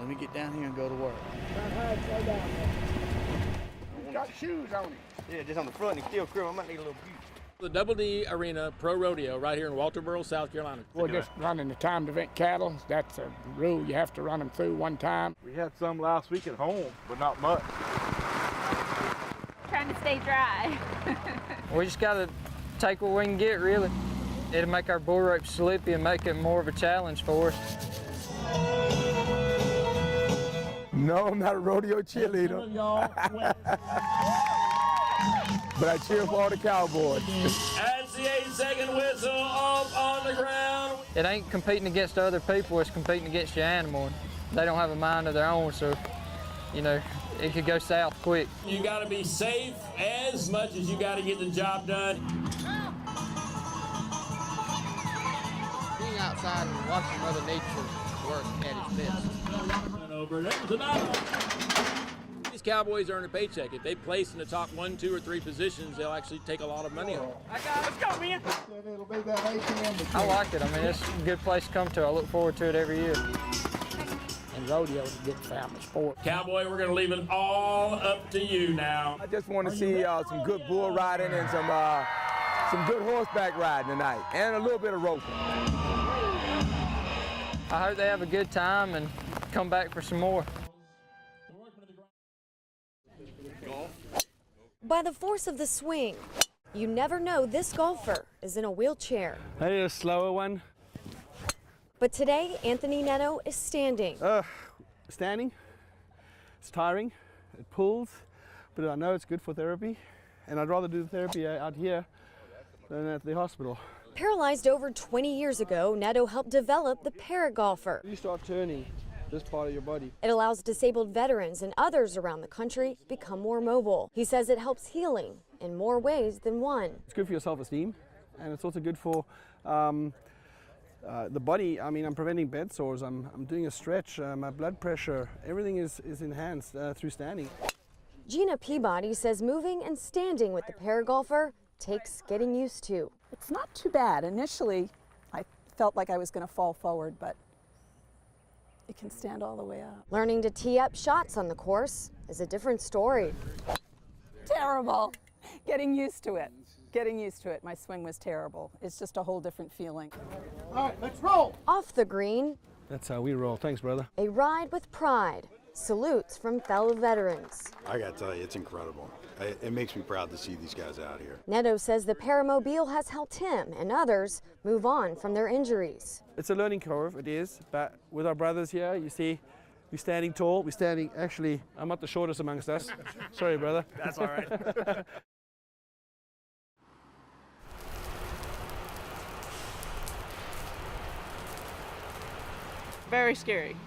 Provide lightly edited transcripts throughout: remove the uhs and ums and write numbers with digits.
me get down here and go to work. He's got shoes on him. Yeah, just on the front, and he's still crippled. I might need a little boot. The Double D Arena Pro Rodeo right here in Walterboro, South Carolina. We're just running the timed event cattle. That's a rule. You have to run them through one time. We had some last week at home, but not much. Trying to stay dry. We just got to take what we can get, really. It'll make our bull rope slippy and make it more of a challenge for us. No, I'm not a rodeo cheerleader. But I cheer for all the cowboys. That's the 8-second whistle off on the ground. It ain't competing against other people, it's competing against your animal. They don't have a mind of their own, so, you know, it could go south quick. You got to be safe as much as you got to get the job done. Being outside and watching Mother Nature work at its best. These cowboys earn a paycheck. If they place in the top 1, 2, or 3 positions, they'll actually take a lot of money home. Let's go, man. I like it. I mean, it's a good place to come to. I look forward to it every year. And rodeo is a good family sport. Cowboy, we're going to leave it all up to you now. I just want to see some good bull riding and some good horseback riding tonight, and a little bit of roping. I hope they have a good time and come back for some more. By the force of the swing, you never know this golfer is in a wheelchair. That is a slower one. But today, Anthony Neto is standing. Standing, it's tiring, it pulls, but I know it's good for therapy, and I'd rather do the therapy out here than at the hospital. Paralyzed over 20 years ago, Neto helped develop the paragolfer. You start turning this part of your body. It allows disabled veterans and others around the country become more mobile. He says it helps healing in more ways than one. It's good for your self-esteem, and it's also good for the body. I mean, I'm preventing bed sores, I'm doing a stretch, my blood pressure, everything is enhanced through standing. Gina Peabody says moving and standing with the paragolfer takes getting used to. It's not too bad. Initially, I felt like I was going to fall forward, but it can stand all the way up. Learning to tee up shots on the course is a different story. Terrible. Getting used to it. Getting used to it. My swing was terrible. It's just a whole different feeling. All right, let's roll. Off the green, That's how we roll. Thanks, brother. a ride with pride. Salutes from fellow veterans. I gotta tell you, it's incredible. It makes me proud to see these guys out here. Neto says the paramobile has helped him and others move on from their injuries. It's a learning curve, it is, but with our brothers here, you see, we're standing tall, actually, I'm not the shortest amongst us. Sorry, brother. That's all right. Very scary.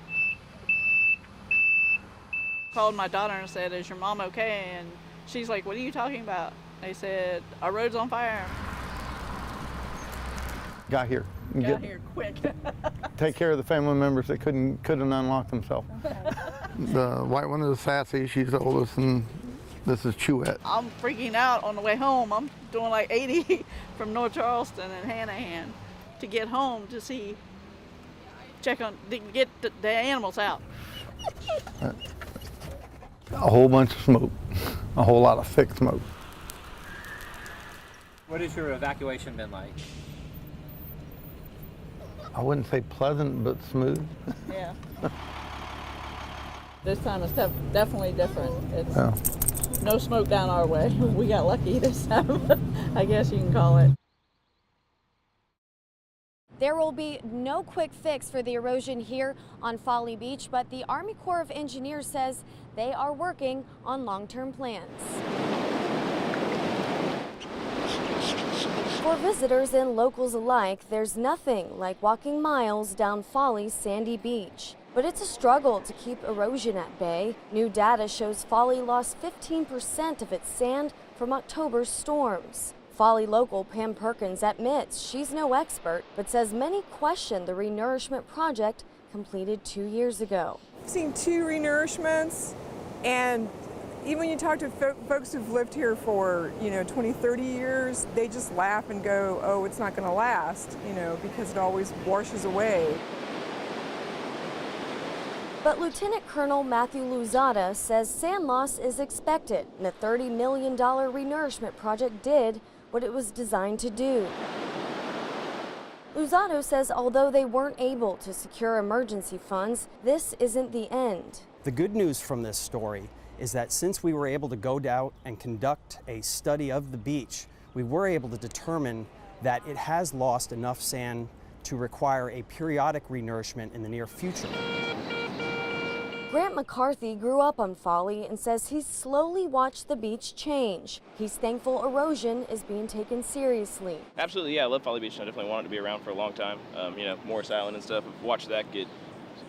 Called my daughter and said, "Is your mom okay?" And she's like, "What are you talking about?" They said, "Our road's on fire." Got here. Got here quick. Take care of the family members that couldn't unlock themselves. The white one is Sassy. She's the oldest, and this is Chewette. I'm freaking out on the way home. I'm doing like 80 from North Charleston and Hanahan to get home to get the animals out. A whole bunch of smoke, a whole lot of thick smoke. What has your evacuation been like? I wouldn't say pleasant, but smooth. Yeah. This time it's definitely different. It's no smoke down our way. We got lucky this time, I guess you can call it. There will be no quick fix for the erosion here on Folly Beach, but the Army Corps of Engineers says they are working on long-term plans. For visitors and locals alike, there's nothing like walking miles down Folly's sandy beach. But it's a struggle to keep erosion at bay. New data shows Folly lost 15% of its sand from October's storms. Folly local Pam Perkins admits she's no expert, but says many question the renourishment project completed 2 years ago. I've seen 2 renourishments, and even when you talk to folks who've lived here for, 20, 30 years, they just laugh and go, oh, it's not going to last, because it always washes away. But Lieutenant Colonel Matthew Luzada says sand loss is expected, and a $30 million renourishment project did what it was designed to do. Luzado says although they weren't able to secure emergency funds, this isn't the end. The good news from this story is that since we were able to go down and conduct a study of the beach, we were able to determine that it has lost enough sand to require a periodic renourishment in the near future. Grant McCarthy grew up on Folly and says he's slowly watched the beach change. He's thankful erosion is being taken seriously. Absolutely, yeah, I love Folly Beach. I definitely want it to be around for a long time. Morris Island and stuff. I've watched that get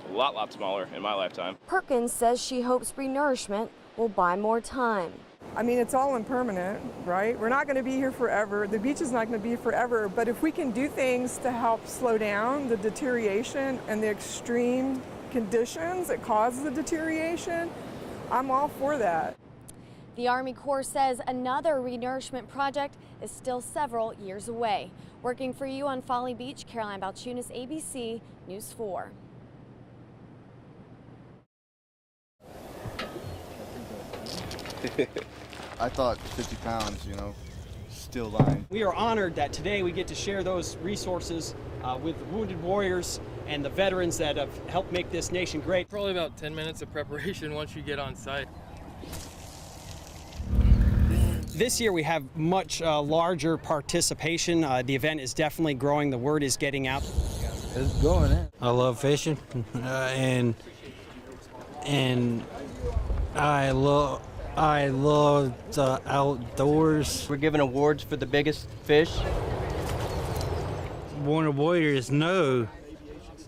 a lot smaller in my lifetime. Perkins says she hopes renourishment will buy more time. I mean, it's all impermanent, right? We're not going to be here forever. The beach is not going to be forever. But if we can do things to help slow down the deterioration and the extreme conditions that cause the deterioration, I'm all for that. The Army Corps says another renourishment project is still several years away. Working for you on Folly Beach, Caroline Balchunas, ABC News 4. I thought 50 pounds, still lying. We are honored that today we get to share those resources with the wounded warriors and the veterans that have helped make this nation great. Probably about 10 minutes of preparation once you get on site. This year we have much larger participation. The event is definitely growing. The word is getting out. It's going in. I love fishing, and I love the outdoors. We're giving awards for the biggest fish. Wounded warriors know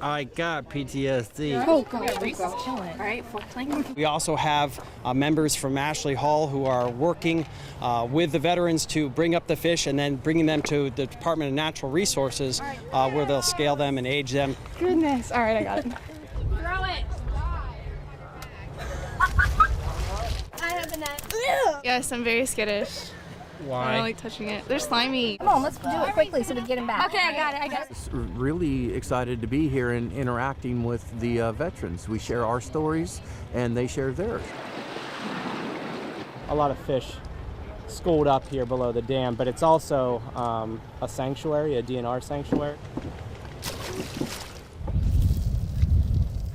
I got PTSD. Oh, God. Chilling. Right, for playing. We also have members from Ashley Hall who are working with the veterans to bring up the fish and then bringing them to the Department of Natural Resources where they'll scale them and age them. Goodness. All right, I got it. Throw it. I have a net. Yes, I'm very skittish. Why? I don't like touching it. They're slimy. Come on, let's do it quickly so we get him back. Okay, I got it. Really excited to be here and interacting with the veterans. We share our stories and they share theirs. A lot of fish schooled up here below the dam, but it's also a sanctuary, a DNR sanctuary.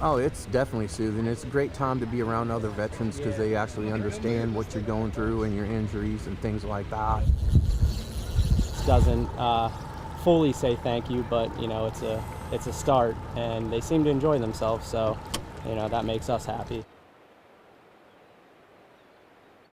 Oh, it's definitely soothing. It's a great time to be around other veterans because they actually understand what you're going through and your injuries and things like that. Doesn't fully say thank you, but it's a start, and they seem to enjoy themselves, so that makes us happy.